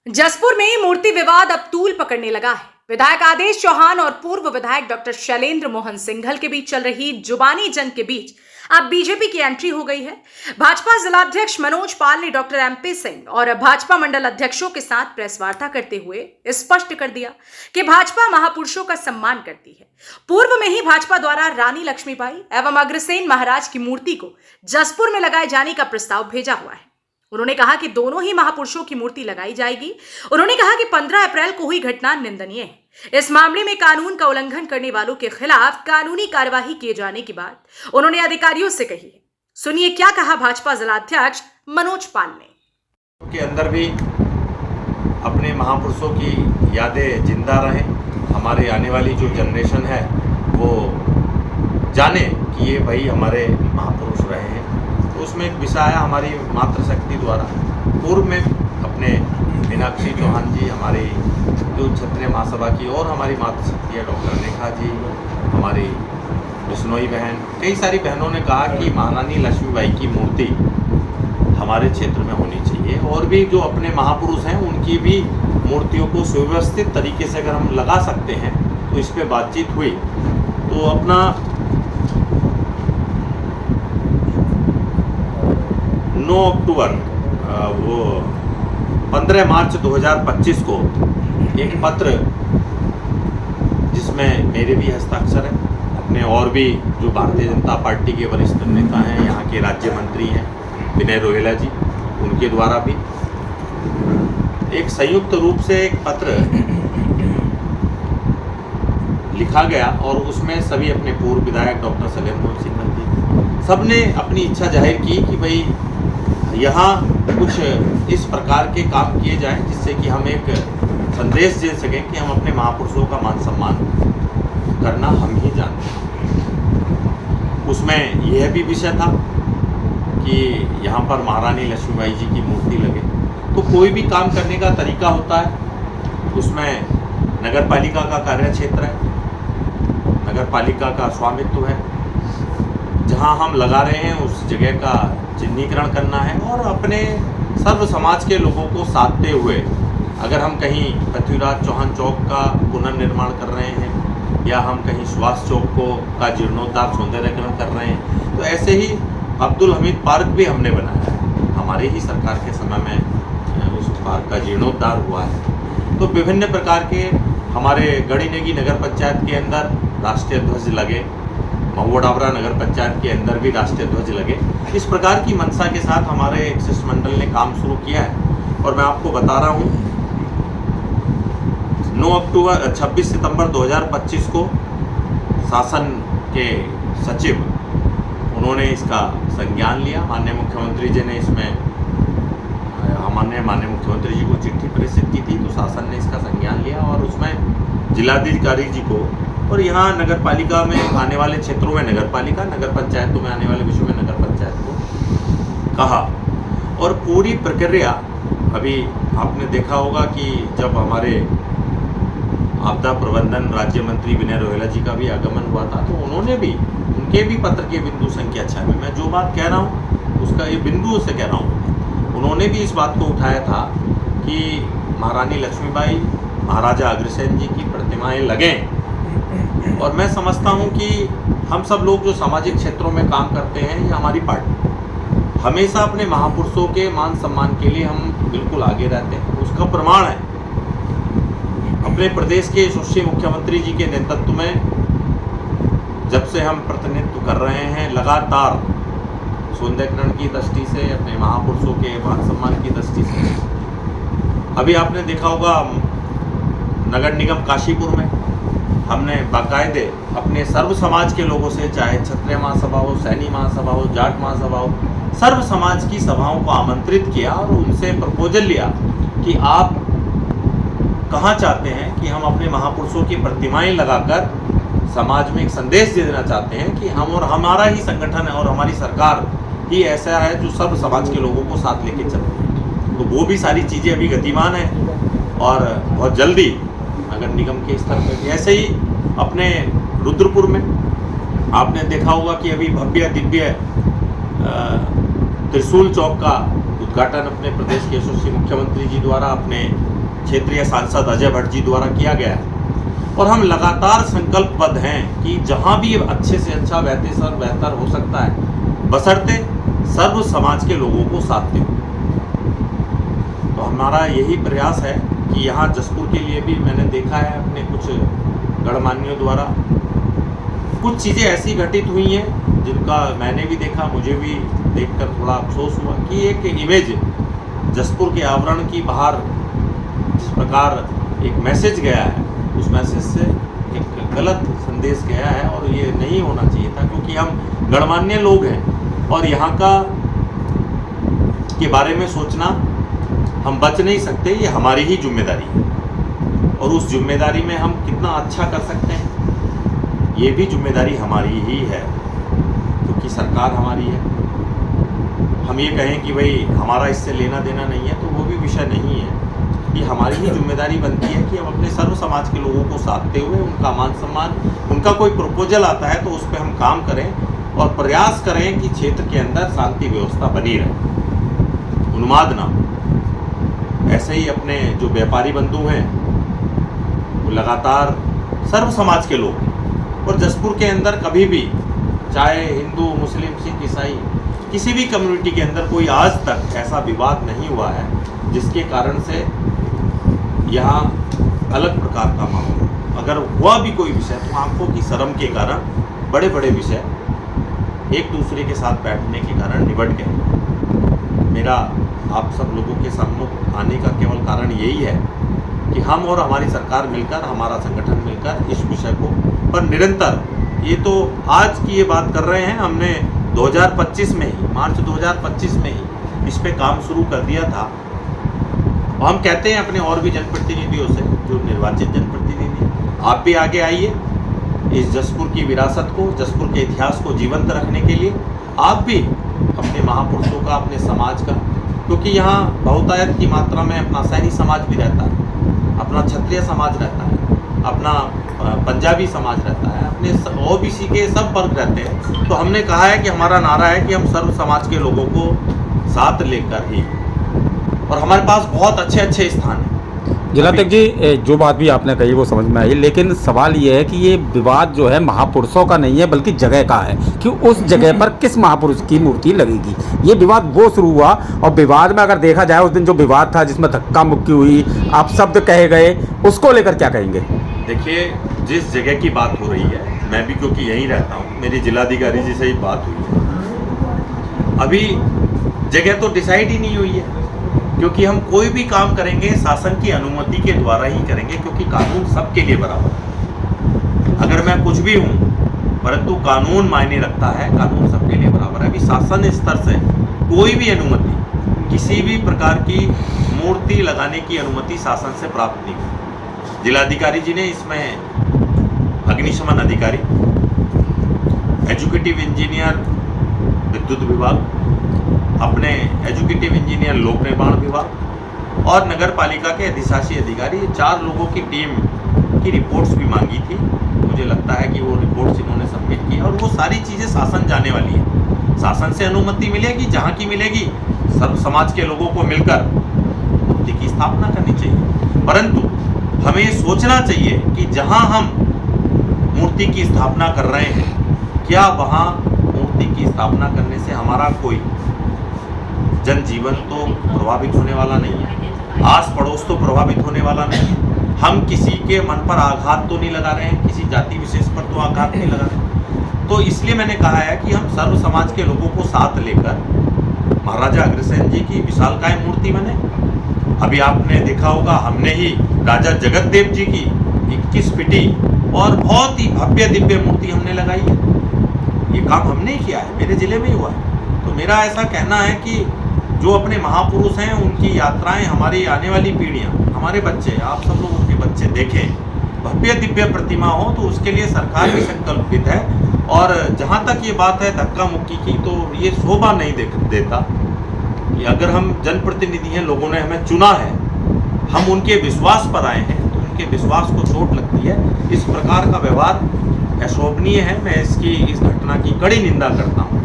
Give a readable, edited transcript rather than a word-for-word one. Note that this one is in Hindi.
जसपुर में मूर्ति विवाद अब तूल पकड़ने लगा है। विधायक आदेश चौहान और पूर्व विधायक डॉक्टर शैलेंद्र मोहन सिंघल के बीच चल रही जुबानी जंग के बीच अब बीजेपी की एंट्री हो गई है। भाजपा जिलाध्यक्ष मनोज पाल ने डॉक्टर एमपी सिंह और भाजपा मंडल अध्यक्षों के साथ प्रेस वार्ता करते हुए स्पष्ट कर दिया कि भाजपा महापुरुषों का सम्मान करती है। पूर्व में ही भाजपा द्वारा रानी लक्ष्मीबाई एवं अग्रसेन महाराज की मूर्ति को जसपुर में लगाए जाने का प्रस्ताव भेजा हुआ है। उन्होंने कहा कि दोनों ही महापुरुषों की मूर्ति लगाई जाएगी। उन्होंने कहा कि 15 अप्रैल को हुई घटना निंदनीय है। इस मामले में कानून का उल्लंघन करने वालों के खिलाफ कानूनी कार्यवाही किए जाने की बात उन्होंने अधिकारियों से कही है। सुनिए क्या कहा भाजपा जिलाध्यक्ष मनोज पाल ने। के अंदर भी अपने महापुरुषों की यादें जिंदा रहें, हमारे आने वाली जो जनरेशन है वो जाने कि ये भाई हमारे महापुरुष रहे हैं। तो उसमें एक विषय आया हमारी मातृशक्ति द्वारा। पूर्व में अपने मीनाक्षी चौहान जी, हमारी जो क्षत्रिय महासभा की, और हमारी मातृशक्ति है डॉक्टर नेखा जी, हमारी बिश्नोई बहन, कई सारी बहनों ने कहा कि महारानी लक्ष्मीबाई की मूर्ति हमारे क्षेत्र में होनी चाहिए, और भी जो अपने महापुरुष हैं उनकी भी मूर्तियों को सुव्यवस्थित तरीके से अगर हम लगा सकते हैं तो इस पर बातचीत हुई। तो अपना 9 अक्टूबर वो 15 मार्च 2025 को एक पत्र, जिसमें मेरे भी हस्ताक्षर हैं, अपने और भी जो भारतीय जनता पार्टी के वरिष्ठ नेता हैं, यहाँ के राज्य मंत्री हैं विनय रोहेला जी, उनके द्वारा भी एक संयुक्त रूप से एक पत्र लिखा गया, और उसमें सभी अपने पूर्व विधायक डॉक्टर शैलेंद्र मोहन सिंघल जी सबने अपनी इच्छा जाहिर की कि भाई यहाँ कुछ इस प्रकार के काम किए जाएं जिससे कि हम एक संदेश दे सकें कि हम अपने महापुरुषों का मान सम्मान करना हम ही जानते हैं। उसमें यह भी विषय था कि यहाँ पर महारानी लक्ष्मीबाई जी की मूर्ति लगे। तो कोई भी काम करने का तरीका होता है, उसमें नगर पालिका का कार्य क्षेत्र है, नगर पालिका का स्वामित्व है। जहाँ हम लगा रहे हैं उस जगह का चिन्हीकरण करना है, और अपने सर्व समाज के लोगों को साधते हुए अगर हम कहीं पृथ्वीराज चौहान चौक का पुनर्निर्माण कर रहे हैं, या हम कहीं सुभाष चौक का जीर्णोद्धार सौंदर्यकरण कर रहे हैं, तो ऐसे ही अब्दुल हमीद पार्क भी हमने बनाया है। हमारे ही सरकार के समय में उस पार्क का जीर्णोद्धार हुआ है। तो विभिन्न प्रकार के हमारे गढ़ी नगर पंचायत के अंदर राष्ट्रीय ध्वज लगे, महुआ डाबरा नगर पंचायत के अंदर भी राष्ट्रीय ध्वज लगे। इस प्रकार की मंशा के साथ हमारे एक शिष्टमंडल ने काम शुरू किया है। और मैं आपको बता रहा हूँ 26 सितंबर 2025 को शासन के सचिव उन्होंने इसका संज्ञान लिया। माननीय मुख्यमंत्री जी ने इसमें माननीय मुख्यमंत्री जी को चिट्ठी प्रेषित की थी, तो शासन ने इसका संज्ञान लिया और उसमें जिलाधिकारी जी को, और यहाँ नगर पालिका में आने वाले क्षेत्रों में नगर पालिका, नगर पंचायतों में आने वाले विषयों में नगर पंचायत को कहा। और पूरी प्रक्रिया अभी आपने देखा होगा कि जब हमारे आपदा प्रबंधन राज्य मंत्री विनय रोहेला जी का भी आगमन हुआ था, तो उन्होंने भी उनके भी पत्र के बिंदु संख्या 6 में, मैं जो बात कह रहा हूँ उसका ये बिंदुओं से कह रहा हूँ, उन्होंने भी इस बात को उठाया था कि महारानी लक्ष्मीबाई, महाराजा अग्रसेन जी की प्रतिमाएं लगें। और मैं समझता हूं कि हम सब लोग जो सामाजिक क्षेत्रों में काम करते हैं, ये हमारी पार्टी हमेशा अपने महापुरुषों के मान सम्मान के लिए हम बिल्कुल आगे रहते हैं। उसका प्रमाण है अपने प्रदेश के यशस्वी मुख्यमंत्री जी के नेतृत्व में जब से हम प्रतिनिधित्व कर रहे हैं, लगातार सौंदर्यकरण की दृष्टि से, अपने महापुरुषों के मान सम्मान की दृष्टि से। अभी आपने देखा होगा नगर निगम काशीपुर में हमने बाकायदे अपने सर्व समाज के लोगों से, चाहे क्षत्रिय महासभा हो, सैनी महासभा हो, जाट महासभा हो, सर्व समाज की सभाओं को आमंत्रित किया और उनसे प्रपोजल लिया कि आप कहाँ चाहते हैं कि हम अपने महापुरुषों की प्रतिमाएं लगाकर समाज में एक संदेश दे देना चाहते हैं कि हम, और हमारा ही संगठन है और हमारी सरकार ही ऐसा है जो सर्व समाज के लोगों को साथ लेके चलती है। तो वो भी सारी चीज़ें अभी गतिमान है, और बहुत जल्दी नगर निगम के स्तर पर भी। ऐसे ही अपने रुद्रपुर में आपने देखा होगा कि अभी भव्य दिव्य त्रिशूल चौक का उद्घाटन अपने प्रदेश के यशस्वी मुख्यमंत्री जी द्वारा अपने क्षेत्रीय सांसद अजय भट्ट जी द्वारा किया गया है। और हम लगातार संकल्पबद्ध हैं कि जहां भी अच्छे से अच्छा बेहतर हो सकता है, बशर्ते सर्व समाज के लोगों को साथ दें। तो हमारा यही प्रयास है कि यहाँ जसपुर के लिए भी मैंने देखा है अपने कुछ गणमान्यों द्वारा कुछ चीज़ें ऐसी घटित हुई हैं जिनका मैंने भी देखा, मुझे भी देखकर थोड़ा अफसोस हुआ कि एक इमेज जसपुर के आवरण की बाहर जिस प्रकार एक मैसेज गया है, उस मैसेज से एक गलत संदेश गया है और ये नहीं होना चाहिए था, क्योंकि हम गणमान्य लोग हैं और यहाँ का के बारे में सोचना हम बच नहीं सकते, ये हमारी ही जिम्मेदारी है। और उस जिम्मेदारी में हम कितना अच्छा कर सकते हैं, ये भी जिम्मेदारी हमारी ही है, क्योंकि सरकार हमारी है। हम ये कहें कि भाई हमारा इससे लेना देना नहीं है, तो वो भी विषय नहीं है। ये हमारी ही जिम्मेदारी बनती है कि हम अपने सर्व समाज के लोगों को साधते हुए उनका मान सम्मान, उनका कोई प्रपोजल आता है तो उस पर हम काम करें और प्रयास करें कि क्षेत्र के अंदर शांति व्यवस्था बनी रहे, उन्माद ना। ऐसे ही अपने जो व्यापारी बंधु हैं वो लगातार सर्व समाज के लोग, और जसपुर के अंदर कभी भी चाहे हिंदू, मुस्लिम, सिख, ईसाई, किसी भी कम्युनिटी के अंदर कोई आज तक ऐसा विवाद नहीं हुआ है जिसके कारण से यहाँ अलग प्रकार का माहौल। अगर हुआ भी कोई विषय तो आंखों की शर्म के कारण बड़े बड़े विषय एक दूसरे के साथ बैठने के कारण निबट गए। मेरा आप सब लोगों के सम्मुख आने का केवल कारण यही है कि हम और हमारी सरकार मिलकर, हमारा संगठन मिलकर इस विषय को पर निरंतर, ये तो आज की ये बात कर रहे हैं, हमने 2025 में ही, मार्च 2025 में ही इस पे काम शुरू कर दिया था। हम कहते हैं अपने और भी जनप्रतिनिधियों से, जो निर्वाचित जनप्रतिनिधि, आप भी आगे आइए, इस जसपुर की विरासत को, जसपुर के इतिहास को जीवंत रखने के लिए आप भी अपने महापुरुषों का, अपने समाज का, क्योंकि यहाँ बहुतायत की मात्रा में अपना सैनी समाज भी रहता है, अपना क्षत्रिय समाज रहता है, अपना पंजाबी समाज रहता है, अपने ओबीसी के सब वर्ग रहते हैं। तो हमने कहा है कि हमारा नारा है कि हम सर्व समाज के लोगों को साथ लेकर ही, और हमारे पास बहुत अच्छे अच्छे स्थान हैं। जिलाध्यक्ष जी, जो बात भी आपने कही वो समझ में आई, लेकिन सवाल ये है कि ये विवाद जो है महापुरुषों का नहीं है बल्कि जगह का है कि उस जगह पर किस महापुरुष की मूर्ति लगेगी। ये विवाद वो शुरू हुआ, और विवाद में अगर देखा जाए उस दिन जो विवाद था जिसमें धक्का मुक्की हुई, आप शब्द कहे गए, उसको लेकर क्या कहेंगे? देखिए, जिस जगह की बात हो रही है, मैं भी क्योंकि यहीं रहता हूँ, मेरी जिलाधिकारी जी से ही बात हुई है। अभी जगह तो डिसाइड ही नहीं हुई है, क्योंकि हम कोई भी काम करेंगे शासन की अनुमति के द्वारा ही करेंगे, क्योंकि कानून सबके लिए बराबर है। अगर मैं कुछ भी हूँ, परंतु कानून मायने रखता है, कानून सबके लिए बराबर है। अभी शासन स्तर से कोई भी अनुमति, किसी भी प्रकार की मूर्ति लगाने की अनुमति शासन से प्राप्त नहीं हुई। जिलाधिकारी जी ने इसमें अग्निशमन अधिकारी, एजुकेटिव इंजीनियर विद्युत विभाग, अपने एजुकेटिव इंजीनियर लोक निर्माण विभाग और नगर पालिका के अधिशासी अधिकारी, 4 लोगों की टीम की रिपोर्ट्स भी मांगी थी। मुझे लगता है कि वो रिपोर्ट्स इन्होंने सबमिट की, और वो सारी चीज़ें शासन जाने वाली है। शासन से अनुमति मिलेगी, जहाँ की मिलेगी सर्व समाज के लोगों को मिलकर मूर्ति की स्थापना करनी चाहिए। परंतु हमें ये सोचना चाहिए कि जहाँ हम मूर्ति की स्थापना कर रहे हैं, क्या वहाँ मूर्ति की स्थापना करने से हमारा कोई जनजीवन तो प्रभावित होने वाला नहीं है, आस पड़ोस तो प्रभावित होने वाला नहीं है। हम किसी के मन पर आघात तो नहीं लगा रहे हैं, किसी जाति विशेष पर तो आघात नहीं लगा रहे। तो इसलिए मैंने कहा है कि हम सर्व समाज के लोगों को साथ लेकर महाराजा अग्रसेन जी की विशालकाय मूर्ति बने। अभी आपने देखा होगा, हमने ही राजा जगतदेव जी की 21 फीटी और बहुत ही भव्य दिव्य मूर्ति हमने लगाई है। ये काम हमने ही किया है, मेरे जिले में ही हुआ है। तो मेरा ऐसा कहना है कि जो अपने महापुरुष हैं, उनकी यात्राएं हमारी आने वाली पीढ़ियां, हमारे बच्चे, आप सब लोग उनके बच्चे देखें, भव्य दिव्य प्रतिमा हो, तो उसके लिए सरकार भी संकल्पित है। और जहाँ तक ये बात है धक्का मुक्की की, तो ये शोभा नहीं देता। अगर हम जनप्रतिनिधि हैं, लोगों ने हमें चुना है, हम उनके विश्वास पर आए हैं, तो उनके विश्वास को चोट लगती है। इस प्रकार का व्यवहार अशोभनीय है। मैं इस घटना की कड़ी निंदा करता हूँ।